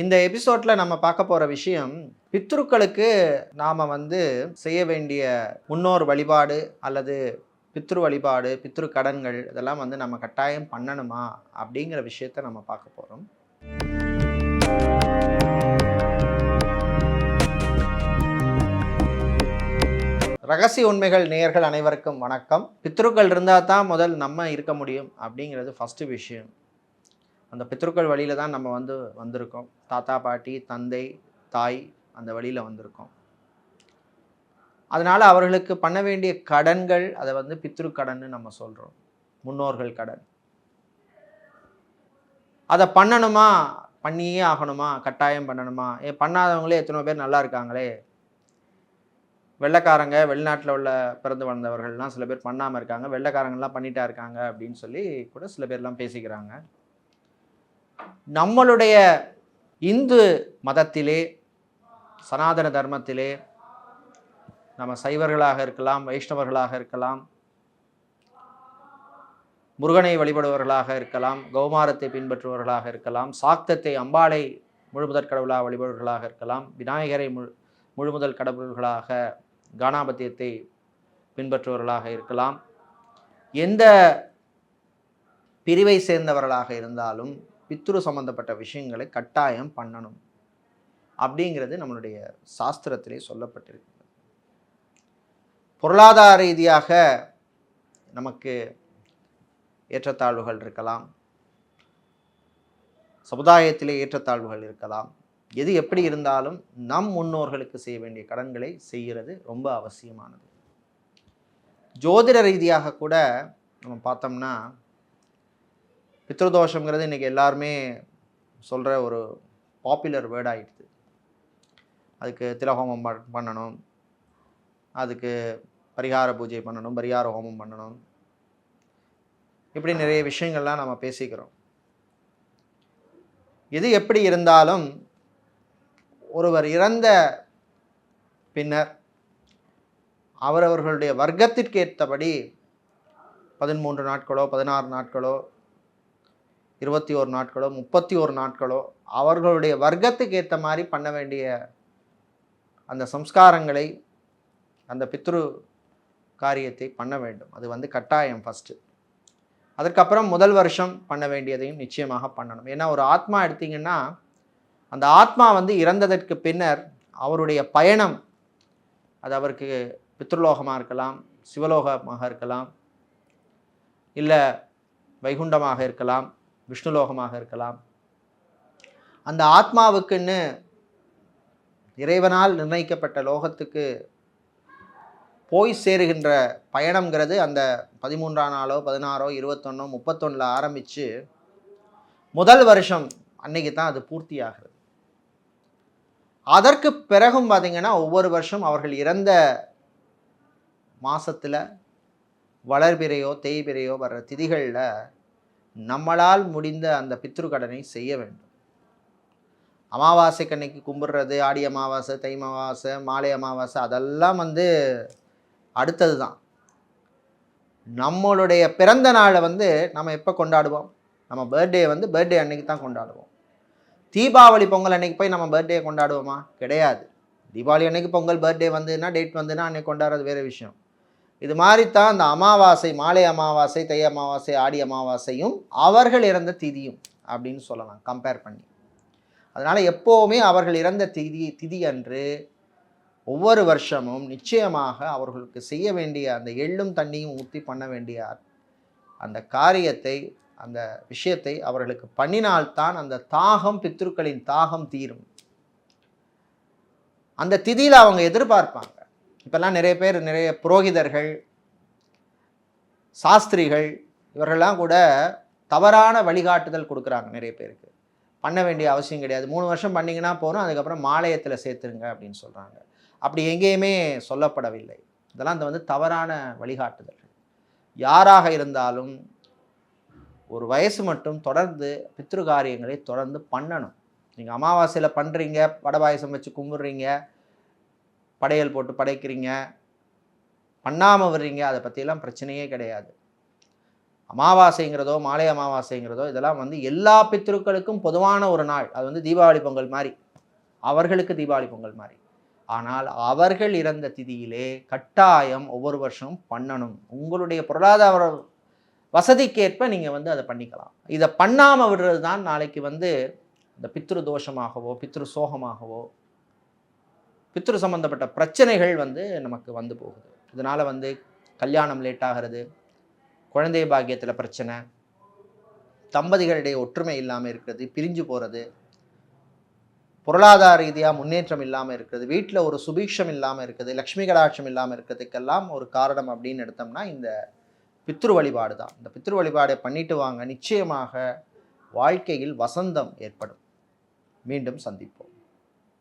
இந்த எபிசோட்ல நம்ம பார்க்க போற விஷயம், பித்ருக்களுக்கு நாம செய்ய வேண்டிய முன்னோர் வழிபாடு அல்லது பித்ரு வழிபாடு, பித்ரு கடன்கள் இதெல்லாம் நம்ம கட்டாயம் பண்ணணுமா? அப்படிங்கிற விஷயத்த நம்ம பார்க்க போறோம். ரகசிய உண்மைகள் நேயர்கள் அனைவருக்கும் வணக்கம். பித்ருக்கள் இருந்தா தான் முதல் நம்ம இருக்க முடியும் அப்படிங்கிறது ஃபர்ஸ்ட் விஷயம். அந்த பித்ருக்கள் வழியில தான் நம்ம வந்திருக்கோம். தாத்தா, பாட்டி, தந்தை, தாய் அந்த வழியில வந்திருக்கோம். அதனால அவர்களுக்கு பண்ண வேண்டிய கடன்கள் அதை பித்ரு கடன்னு நம்ம சொல்றோம். முன்னோர்கள் கடன். அதை பண்ணணுமா? பண்ணியே ஆகணுமா? கட்டாயம் பண்ணணுமா? பண்ணாதவங்களே எத்தனை பேர் நல்லா இருக்காங்களே. வெள்ளைக்காரங்க, வெளிநாட்டில் உள்ள பிறந்து வளர்ந்தவர்கள்லாம் சில பேர் பண்ணாமல் இருக்காங்க, வெள்ளைக்காரங்கள்லாம் பண்ணிட்டா இருக்காங்க அப்படின்னு சொல்லி கூட சில பேர்லாம் பேசிக்கிறாங்க. நம்மளுடைய இந்து மதத்திலே, சனாதன தர்மத்திலே நம்ம சைவர்களாக இருக்கலாம், வைஷ்ணவர்களாக இருக்கலாம், முருகனை வழிபடுபவர்களாக இருக்கலாம், கௌமாரத்தை பின்பற்றுபவர்களாக இருக்கலாம், சாக்தத்தை அம்பாளை முழுமுதற் கடவுளாக வழிபடுபவர்களாக இருக்கலாம், விநாயகரை முழுமுதல் கடவுள்களாக கானாபத்தியத்தை பின்பற்றுபவர்களாக இருக்கலாம். எந்த பிரிவை சேர்ந்தவர்களாக இருந்தாலும் பித்ரு சம்பந்தப்பட்ட விஷயங்களை கட்டாயம் பண்ணணும் அப்படிங்கிறது நம்மளுடைய சாஸ்திரத்திலே சொல்லப்பட்டிருக்கு. பொருளாதார ரீதியாக நமக்கு ஏற்றத்தாழ்வுகள் இருக்கலாம், சமுதாயத்திலே ஏற்றத்தாழ்வுகள் இருக்கலாம். எது எப்படி இருந்தாலும் நம் முன்னோர்களுக்கு செய்ய வேண்டிய கடன்களை செய்கிறது ரொம்ப அவசியமானது. ஜோதிட ரீதியாக கூட நம்ம பார்த்தோம்னா பித்ருதோஷங்கிறது இன்றைக்கி எல்லாருமே சொல்கிற ஒரு பாப்புலர் வேர்ட் ஆகிடுது. அதுக்கு திலஹோமம் பண்ணணும், அதுக்கு பரிகார பூஜை பண்ணணும், பரிகார ஹோமம் பண்ணணும், இப்படி நிறைய விஷயங்கள்லாம் நம்ம பேசிக்கிறோம். எது எப்படி இருந்தாலும் ஒருவர் இறந்த பின்னர் அவரவர்களுடைய வர்க்கத்திற்கு ஏற்றபடி 13 நாட்களோ 16 நாட்களோ 21 நாட்களோ 31 நாட்களோ அவர்களுடைய வர்க்கத்துக்கு ஏற்ற மாதிரி பண்ண வேண்டிய அந்த சம்ஸ்காரங்களை, அந்த பித்ரு காரியத்தை பண்ண வேண்டும். அது கட்டாயம் ஃபஸ்ட்டு. அதுக்கப்புறம் முதல் வருஷம் பண்ண வேண்டியதையும் நிச்சயமாக பண்ணணும். ஏன்னா ஒரு ஆத்மா எடுத்திங்கன்னா அந்த ஆத்மா இறந்ததற்கு பின்னர் அவருடைய பயணம், அது அவருக்கு பித்ருலோகமாக இருக்கலாம், சிவலோகமாக இருக்கலாம், இல்லை வைகுண்டமாக இருக்கலாம், விஷ்ணுலோகமாக இருக்கலாம். அந்த ஆத்மாவுக்குன்னு இறைவனால் நிர்ணயிக்கப்பட்ட லோகத்துக்கு போய் சேருகின்ற பயணம்ங்கிறது அந்த 13ஆம் நாளோ 16ஓ 21ஓ 31 ஆரம்பித்து முதல் வருஷம் அன்னைக்கு தான் அது பூர்த்தி ஆகிறது. அதற்கு பிறகும் பார்த்திங்கன்னா ஒவ்வொரு வருஷம் அவர்கள் இறந்த மாதத்தில் வளர்பிறையோ தேய்பிறையோ வர்ற திதிகளில் நம்மளால் முடிந்த அந்த பித்ரு கடனை செய்ய வேண்டும். அமாவாசைக்கு அன்னைக்கு கும்பிடுறது, ஆடி அமாவாசை, தை அமாவாசை, மாலை அமாவாசை அதெல்லாம் அடுத்தது தான். நம்மளுடைய பிறந்த நாளை நம்ம எப்போ கொண்டாடுவோம்? நம்ம பர்த்டே பர்த்டே அன்னைக்கு தான் கொண்டாடுவோம். தீபாவளி பொங்கல் அன்னைக்கு போய் நம்ம பர்த்டே கொண்டாடுவோமா? கிடையாது. தீபாவளி அன்னைக்கு பொங்கல் பர்த்டே டேட் அன்னைக்கு கொண்டாடுறது வேறு விஷயம். இது மாதிரி தான் அந்த அமாவாசை, மாலை அமாவாசை, தை அமாவாசை, ஆடி அமாவாசையும் அவர்கள் இறந்த திதியும் அப்படின்னு சொல்லலாம் கம்பேர் பண்ணி. அதனால் எப்போவுமே அவர்கள் இறந்த திதி அன்று ஒவ்வொரு வருஷமும் நிச்சயமாக அவர்களுக்கு செய்ய வேண்டிய அந்த எள்ளும் தண்ணியும் ஊற்றி பண்ண வேண்டிய அந்த காரியத்தை, அந்த விஷயத்தை அவர்களுக்கு பண்ணினால்தான் அந்த தாகம், பித்ருக்களின் தாகம் தீரும். அந்த திதியில் அவங்க எதிர்பார்ப்பாங்க. இப்போல்லாம் நிறைய பேர், நிறைய புரோகிதர்கள், சாஸ்திரிகள் இவர்கள்லாம் கூட தவறான வழிகாட்டுதல் கொடுக்குறாங்க. நிறைய பேருக்கு பண்ண வேண்டிய அவசியம் கிடையாது, 3 வருஷம் பண்ணிங்கன்னா போகிறோம், அதுக்கப்புறம் மாலயத்தில் சேர்த்துருங்க அப்படின்னு சொல்கிறாங்க. அப்படி எங்கேயுமே சொல்லப்படவில்லை. இதெல்லாம் தவறான வழிகாட்டுதல்கள். யாராக இருந்தாலும் ஒரு வயசு மட்டும் தொடர்ந்து பித்ரு காரியங்களை தொடர்ந்து பண்ணணும். நீங்கள் அமாவாசையில் பண்ணுறீங்க, வடபாயசம் வச்சு கும்பிட்றீங்க, படையல் போட்டு படைக்கிறீங்க, பண்ணாமல் வர்றீங்க, அதை பற்றியெல்லாம் பிரச்சனையே கிடையாது. அமாவாசைங்கிறதோ மாலை அமாவாசைங்கிறதோ இதெல்லாம் வந்து எல்லா பித்ருக்களுக்கும் பொதுவான ஒரு நாள். அது வந்து தீபாவளி பொங்கல் மாதிரி, அவர்களுக்கு தீபாவளி பொங்கல் மாதிரி. ஆனால் அவர்கள் இறந்த திதியிலே கட்டாயம் ஒவ்வொரு வருஷமும் பண்ணணும். உங்களுடைய பொருளாதார வசதிக்கேற்ப நீங்கள் வந்து அதை பண்ணிக்கலாம். இதை பண்ணாமல் விடுறது தான் நாளைக்கு வந்து இந்த பித்ரு தோஷமாகவோ பித்ரு சோகமாகவோ பித்ரு சம்பந்தப்பட்ட பிரச்சனைகள் வந்து நமக்கு வந்து போகுது. இதனால் வந்து கல்யாணம் லேட் ஆகிறது, குழந்தை பாக்கியத்தில் பிரச்சனை, தம்பதிகளிடையே ஒற்றுமை இல்லாமல் இருக்கிறது, பிரிஞ்சு போகிறது, பொருளாதார ரீதியாக முன்னேற்றம் இல்லாமல் இருக்கிறது, வீட்டில் ஒரு சுபீட்சம் இல்லாமல் இருக்குது, லக்ஷ்மி கடாட்சம் இல்லாமல் இருக்கிறதுக்கெல்லாம் ஒரு காரணம் அப்படின்னு எடுத்தோம்னா இந்த பித்ரு வழிபாடு தான். இந்த பித்ரு வழிபாடை பண்ணிட்டு வாங்க, நிச்சயமாக வாழ்க்கையில் வசந்தம் ஏற்படும். மீண்டும் சந்திப்போம்.